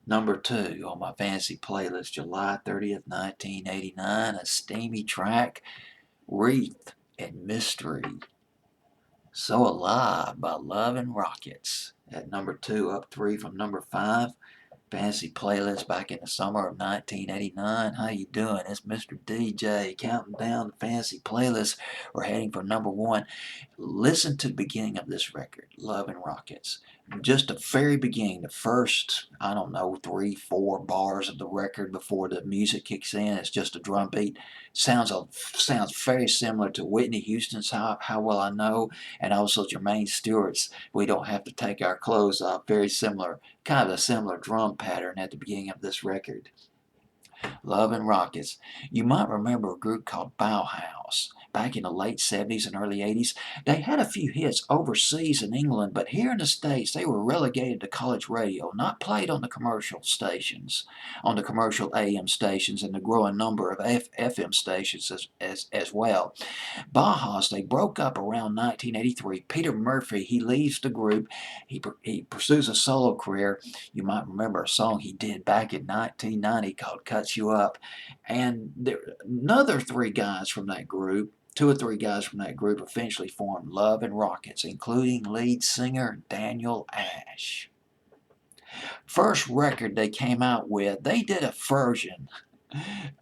Number 2 on my fantasy playlist, July 30th, 1989, a steamy track, Wreath and Mystery. So Alive by Love and Rockets. At number 2, up 3 from number 5. Fantasy playlist back in the summer of 1989. How you doing? It's Mr. DJ counting down the fantasy playlist. We're heading for number 1. Listen to the beginning of this record, Love and Rockets. Just the very beginning, the first, I don't know, 3, 4 bars of the record before the music kicks in. It's just a drum beat. Sounds very similar to Whitney Houston's How Will I Know, and also Jermaine Stewart's We Don't Have to Take Our Clothes Off. Very similar, kind of a similar drum pattern at the beginning of this record. Love and Rockets. You might remember a group called Bauhaus. Back in the late 70s and early 80s, they had a few hits overseas in England, but here in the States, they were relegated to college radio, not played on the commercial stations, on the commercial AM stations, and the growing number of FM stations as well. Bauhaus, they broke up around 1983. Peter Murphy, he leaves the group. He pursues a solo career. You might remember a song he did back in 1990 called Cuts You Up. And another 3 guys from that group, 2 or 3 guys from that group eventually formed Love and Rockets, including lead singer Daniel Ash. First record they came out with, they did a version,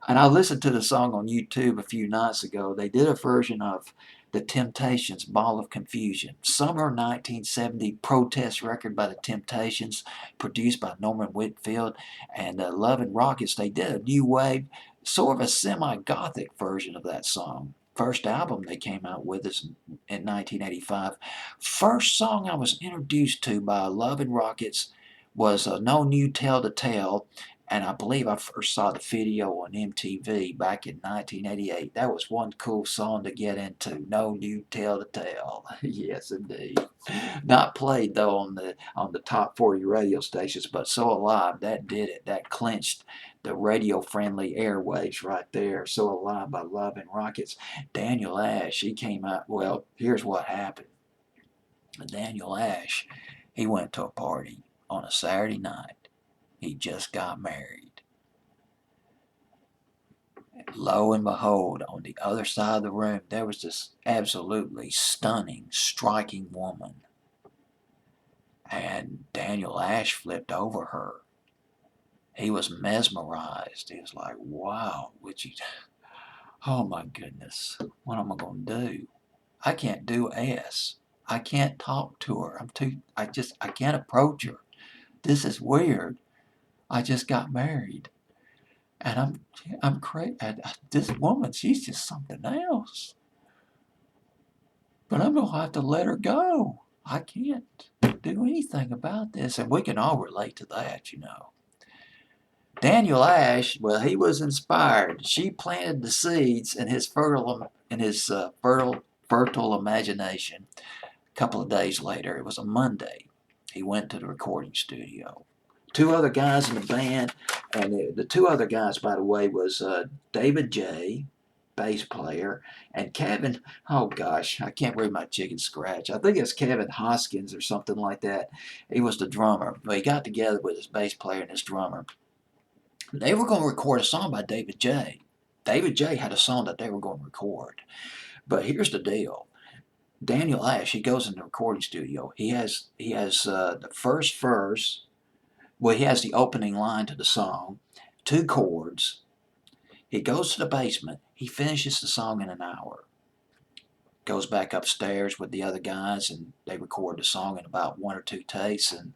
and I listened to the song on YouTube a few nights ago. They did a version of The Temptations' Ball of Confusion. Summer 1970 protest record by The Temptations, produced by Norman Whitfield. And Love and Rockets, they did a new wave, sort of a semi-gothic version of that song. First album they came out with is in 1985. First song I was introduced to by Love and Rockets was No New Tale to Tell, and I believe I first saw the video on MTV back in 1988. That was one cool song to get into. No New Tale to Tell. Yes, indeed. Not played though on the top 40 radio stations, but So Alive, that did it. That clinched the radio-friendly airwaves right there. So Alive by Love and Rockets. Daniel Ash, he came out. Well, here's what happened. Daniel Ash, he went to a party on a Saturday night. He just got married. Lo and behold, on the other side of the room, there was this absolutely stunning, striking woman. And Daniel Ash flipped over her. He was mesmerized. He was like, wow, oh my goodness, what am I going to do? I can't do S. I can't talk to her. I can't approach her. This is weird. I just got married. And I'm crazy. This woman, she's just something else. But I'm gonna have to let her go. I can't do anything about this, and we can all relate to that. Daniel Ash, well, he was inspired. She planted the seeds in his fertile imagination. A couple of days later, it was a Monday. He went to the recording studio. 2 other guys in the band, and the 2 other guys, by the way, was David J., bass player, and Kevin, oh gosh, I can't read my chicken scratch. I think it's Kevin Hoskins or something like that. He was the drummer. Well, he got together with his bass player and his drummer. They were going to record a song by David J. David J. had a song that they were going to record. But here's the deal. Daniel Ash, he goes in the recording studio. He has the first verse. Well, he has the opening line to the song, 2 chords. He goes to the basement. He finishes the song in an hour. Goes back upstairs with the other guys, and they record the song in about 1 or 2 takes, and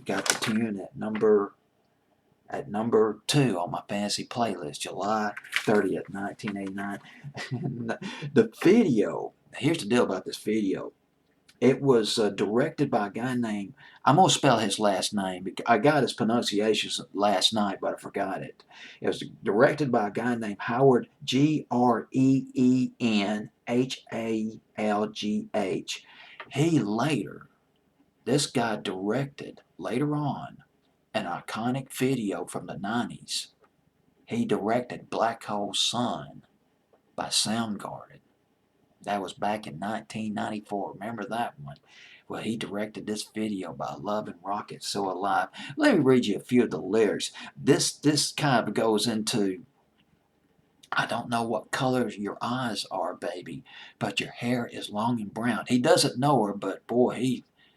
got the tune at number 2 on my fantasy playlist, July 30th, 1989. And the video, here's the deal about this video. It was directed by a guy named, I'm going to spell his last name. I got his pronunciations last night, but I forgot it. It was directed by a guy named Howard, Greenhalghh. This guy directed, later on, an iconic video from the 90s. He directed Black Hole Sun by Soundgarden. That was back in 1994. Remember that one? Well, he directed this video by Love and Rocket So Alive. Let me read you a few of the lyrics. This kind of goes into, I don't know what color your eyes are, baby, but your hair is long and brown. He doesn't know her, but boy,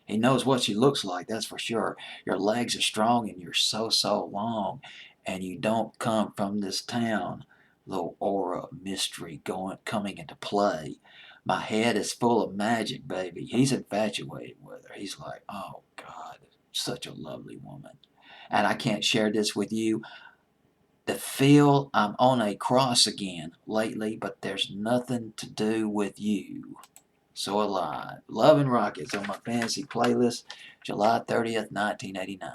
he knows what she looks like, that's for sure. Your legs are strong and you're so long, and you don't come from this town. Little aura of mystery coming into play. My head is full of magic, baby. He's infatuated with her. He's like, oh God, such a lovely woman. And I can't share this with you to feel I'm on a cross again lately, but there's nothing to do with you. So alive. Love and Rockets on my fantasy playlist, July 30th, 1989.